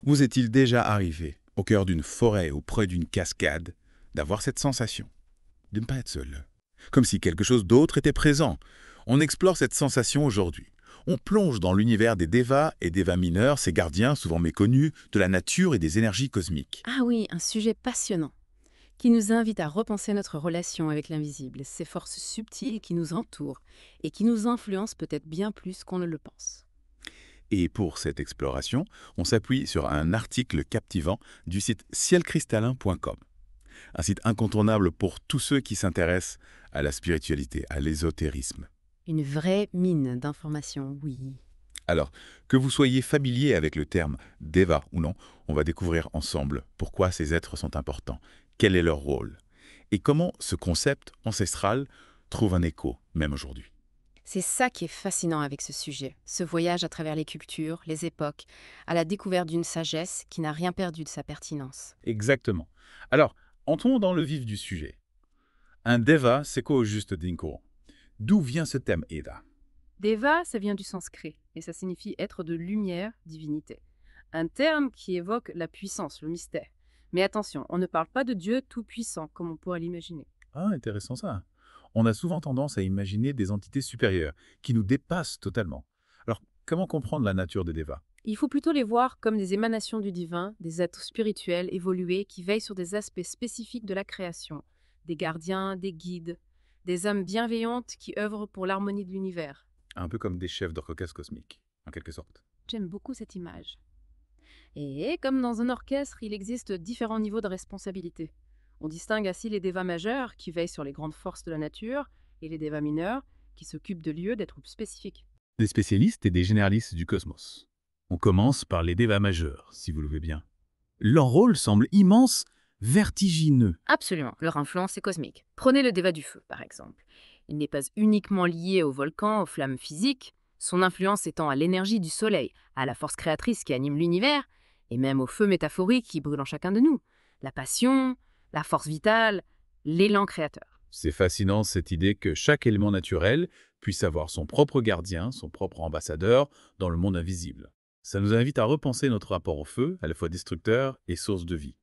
Vous est-il déjà arrivé, au cœur d'une forêt ou près d'une cascade, d'avoir cette sensation de ne pas être seul, comme si quelque chose d'autre était présent? On explore cette sensation aujourd'hui. On plonge dans l'univers des Devas et Devas mineurs, ces gardiens souvent méconnus de la nature et des énergies cosmiques. Ah oui, un sujet passionnant, qui nous invite à repenser notre relation avec l'invisible, ces forces subtiles qui nous entourent et qui nous influencent peut-être bien plus qu'on ne le pense. Et pour cette exploration, on s'appuie sur un article captivant du site cielcristallin.com, un site incontournable pour tous ceux qui s'intéressent à la spiritualité, à l'ésotérisme. Une vraie mine d'informations, oui. Alors, que vous soyez familier avec le terme Deva ou non, on va découvrir ensemble pourquoi ces êtres sont importants, quel est leur rôle, et comment ce concept ancestral trouve un écho, même aujourd'hui. C'est ça qui est fascinant avec ce sujet, ce voyage à travers les cultures, les époques, à la découverte d'une sagesse qui n'a rien perdu de sa pertinence. Exactement. Alors, entrons dans le vif du sujet. Un Deva, c'est quoi au juste, Dinko? D'où vient ce thème, Eda? Deva, ça vient du sanskrit, et ça signifie être de lumière, divinité. Un terme qui évoque la puissance, le mystère. Mais attention, on ne parle pas de Dieu tout-puissant, comme on pourrait l'imaginer. Ah, intéressant ça. On a souvent tendance à imaginer des entités supérieures qui nous dépassent totalement. Alors, comment comprendre la nature des Devas? Il faut plutôt les voir comme des émanations du divin, des êtres spirituels évolués qui veillent sur des aspects spécifiques de la création, des gardiens, des guides, des âmes bienveillantes qui œuvrent pour l'harmonie de l'univers. Un peu comme des chefs d'orchestre cosmiques, en quelque sorte. J'aime beaucoup cette image. Et comme dans un orchestre, il existe différents niveaux de responsabilité. On distingue ainsi les devas majeurs, qui veillent sur les grandes forces de la nature, et les devas mineurs, qui s'occupent de lieux, des troupes spécifiques. Des spécialistes et des généralistes du cosmos. On commence par les Devas majeurs, si vous le voulez bien. Leur rôle semble immense, vertigineux. Absolument, leur influence est cosmique. Prenez le déva du feu, par exemple. Il n'est pas uniquement lié au volcan, aux flammes physiques, son influence étant à l'énergie du soleil, à la force créatrice qui anime l'univers, et même au feu métaphorique qui brûle en chacun de nous. La passion, la force vitale, l'élan créateur. C'est fascinant cette idée que chaque élément naturel puisse avoir son propre gardien, son propre ambassadeur dans le monde invisible. Ça nous invite à repenser notre rapport au feu, à la fois destructeur et source de vie.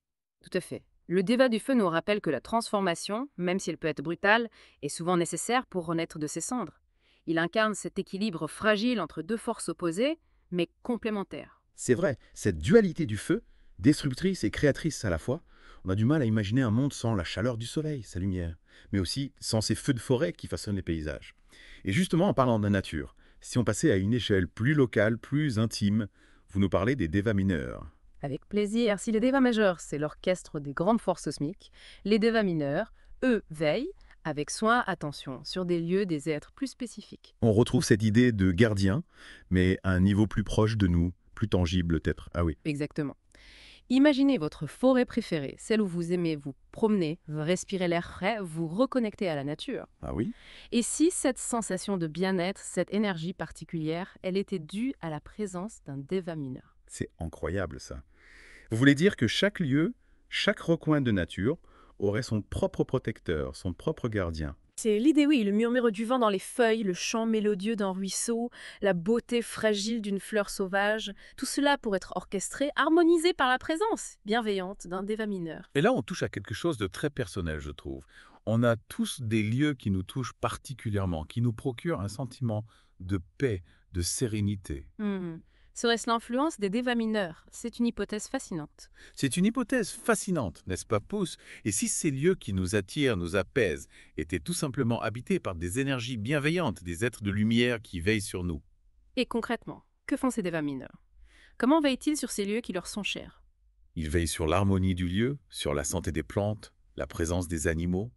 Tout à fait. Le déva du feu nous rappelle que la transformation, même si elle peut être brutale, est souvent nécessaire pour renaître de ses cendres. Il incarne cet équilibre fragile entre deux forces opposées, mais complémentaires. C'est vrai, cette dualité du feu, destructrice et créatrice à la fois, on a du mal à imaginer un monde sans la chaleur du soleil, sa lumière, mais aussi sans ces feux de forêt qui façonnent les paysages. Et justement, en parlant de la nature, si on passait à une échelle plus locale, plus intime, vous nous parlez des devas mineurs. Avec plaisir, si les devas majeurs, c'est l'orchestre des grandes forces cosmiques, les devas mineurs, eux, veillent, avec soin, attention, sur des lieux, des êtres plus spécifiques. On retrouve cette idée de gardien, mais à un niveau plus proche de nous, plus tangible peut-être. Ah oui. Exactement. Imaginez votre forêt préférée, celle où vous aimez vous promener, vous respirez l'air frais, vous reconnecter à la nature. Ah oui. Et si cette sensation de bien-être, cette énergie particulière, elle était due à la présence d'un deva mineur? C'est incroyable ça. Vous voulez dire que chaque lieu, chaque recoin de nature aurait son propre protecteur, son propre gardien. C'est l'idée, oui, le murmure du vent dans les feuilles, le chant mélodieux d'un ruisseau, la beauté fragile d'une fleur sauvage, tout cela pour être orchestré, harmonisé par la présence bienveillante d'un déva mineur. Et là, on touche à quelque chose de très personnel, je trouve. On a tous des lieux qui nous touchent particulièrement, qui nous procurent un sentiment de paix, de sérénité. Serait-ce l'influence des devas mineurs? C'est une hypothèse fascinante. C'est une hypothèse fascinante, n'est-ce pas, Pouce? Et si ces lieux qui nous attirent, nous apaisent, étaient tout simplement habités par des énergies bienveillantes, des êtres de lumière qui veillent sur nous? Et concrètement, que font ces devas mineurs? Comment veillent-ils sur ces lieux qui leur sont chers? Ils veillent sur l'harmonie du lieu, sur la santé des plantes, la présence des animaux.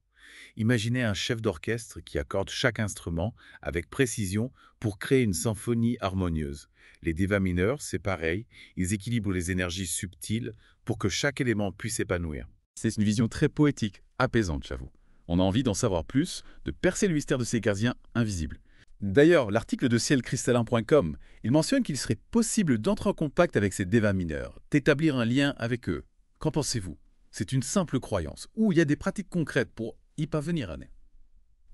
Imaginez un chef d'orchestre qui accorde chaque instrument avec précision pour créer une symphonie harmonieuse. Les devas mineurs, c'est pareil, ils équilibrent les énergies subtiles pour que chaque élément puisse s'épanouir. C'est une vision très poétique, apaisante, j'avoue. On a envie d'en savoir plus, de percer le mystère de ces gardiens invisibles. D'ailleurs, l'article de cielcristallin.com, il mentionne qu'il serait possible d'entrer en contact avec ces devas mineurs, d'établir un lien avec eux. Qu'en pensez-vous? C'est une simple croyance, ou il y a des pratiques concrètes pour y parvenir, Anne?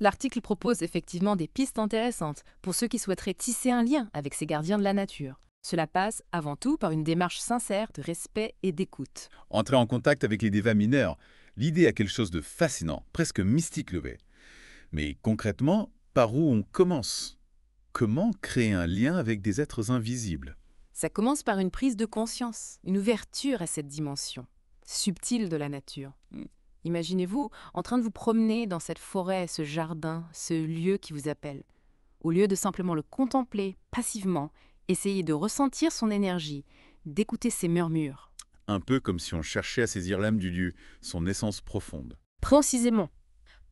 L'article propose effectivement des pistes intéressantes pour ceux qui souhaiteraient tisser un lien avec ces gardiens de la nature. Cela passe avant tout par une démarche sincère de respect et d'écoute. Entrer en contact avec les dévas mineurs, l'idée a quelque chose de fascinant, presque mystique levé. Mais concrètement, par où on commence? Comment créer un lien avec des êtres invisibles? Ça commence par une prise de conscience, une ouverture à cette dimension subtile de la nature. Imaginez-vous en train de vous promener dans cette forêt, ce jardin, ce lieu qui vous appelle. Au lieu de simplement le contempler passivement, essayez de ressentir son énergie, d'écouter ses murmures. Un peu comme si on cherchait à saisir l'âme du lieu, son essence profonde. Précisément.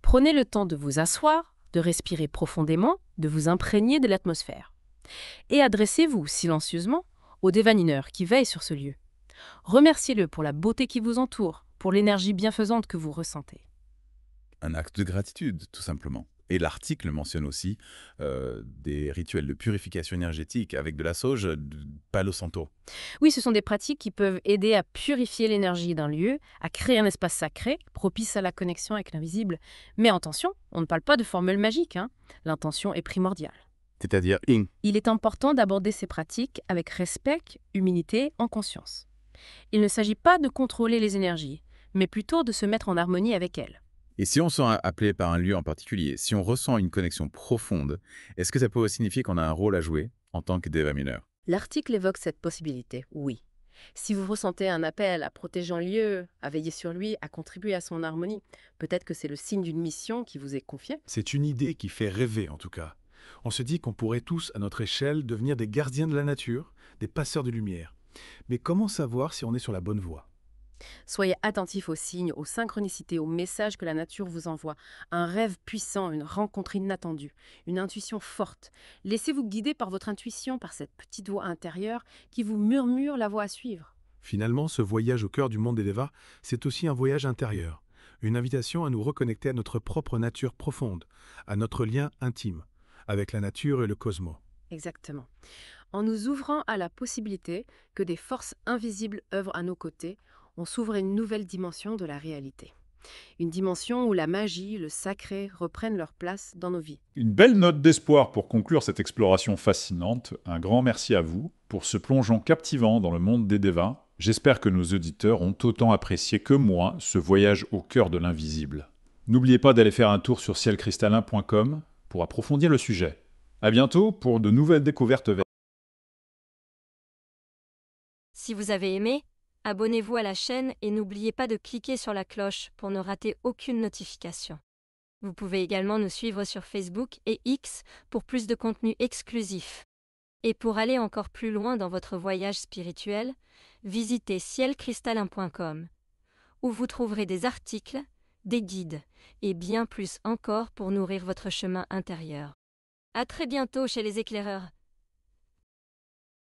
Prenez le temps de vous asseoir, de respirer profondément, de vous imprégner de l'atmosphère. Et adressez-vous silencieusement au déva mineur qui veille sur ce lieu. Remerciez-le pour la beauté qui vous entoure, pour l'énergie bienfaisante que vous ressentez. Un acte de gratitude, tout simplement. Et l'article mentionne aussi des rituels de purification énergétique avec de la sauge de Palo Santo. Oui, ce sont des pratiques qui peuvent aider à purifier l'énergie d'un lieu, à créer un espace sacré, propice à la connexion avec l'invisible. Mais attention, on ne parle pas de formule magique, hein. L'intention est primordiale. C'est-à-dire, Il est important d'aborder ces pratiques avec respect, humilité, en conscience. Il ne s'agit pas de contrôler les énergies, mais plutôt de se mettre en harmonie avec elles. et si on se sent appelé par un lieu en particulier, si on ressent une connexion profonde, est-ce que ça peut signifier qu'on a un rôle à jouer en tant que déva mineur? L'article évoque cette possibilité, oui. Si vous ressentez un appel à protéger un lieu, à veiller sur lui, à contribuer à son harmonie, peut-être que c'est le signe d'une mission qui vous est confiée. C'est une idée qui fait rêver en tout cas. On se dit qu'on pourrait tous, à notre échelle, devenir des gardiens de la nature, des passeurs de lumière. Mais comment savoir si on est sur la bonne voie? Soyez attentifs aux signes, aux synchronicités, aux messages que la nature vous envoie. Un rêve puissant, une rencontre inattendue, une intuition forte. Laissez-vous guider par votre intuition, par cette petite voix intérieure qui vous murmure la voie à suivre. Finalement, ce voyage au cœur du monde des Devas, c'est aussi un voyage intérieur. Une invitation à nous reconnecter à notre propre nature profonde, à notre lien intime, avec la nature et le cosmos. Exactement. En nous ouvrant à la possibilité que des forces invisibles œuvrent à nos côtés, on s'ouvre à une nouvelle dimension de la réalité. Une dimension où la magie, le sacré reprennent leur place dans nos vies. Une belle note d'espoir pour conclure cette exploration fascinante. Un grand merci à vous pour ce plongeon captivant dans le monde des Devas. J'espère que nos auditeurs ont autant apprécié que moi ce voyage au cœur de l'invisible. N'oubliez pas d'aller faire un tour sur cielcristallin.com pour approfondir le sujet. À bientôt pour de nouvelles découvertes vertes. Si vous avez aimé, abonnez-vous à la chaîne et n'oubliez pas de cliquer sur la cloche pour ne rater aucune notification. Vous pouvez également nous suivre sur Facebook et X pour plus de contenu exclusif. Et pour aller encore plus loin dans votre voyage spirituel, visitez cielcristallin.com, où vous trouverez des articles, des guides et bien plus encore pour nourrir votre chemin intérieur. À très bientôt chez les éclaireurs.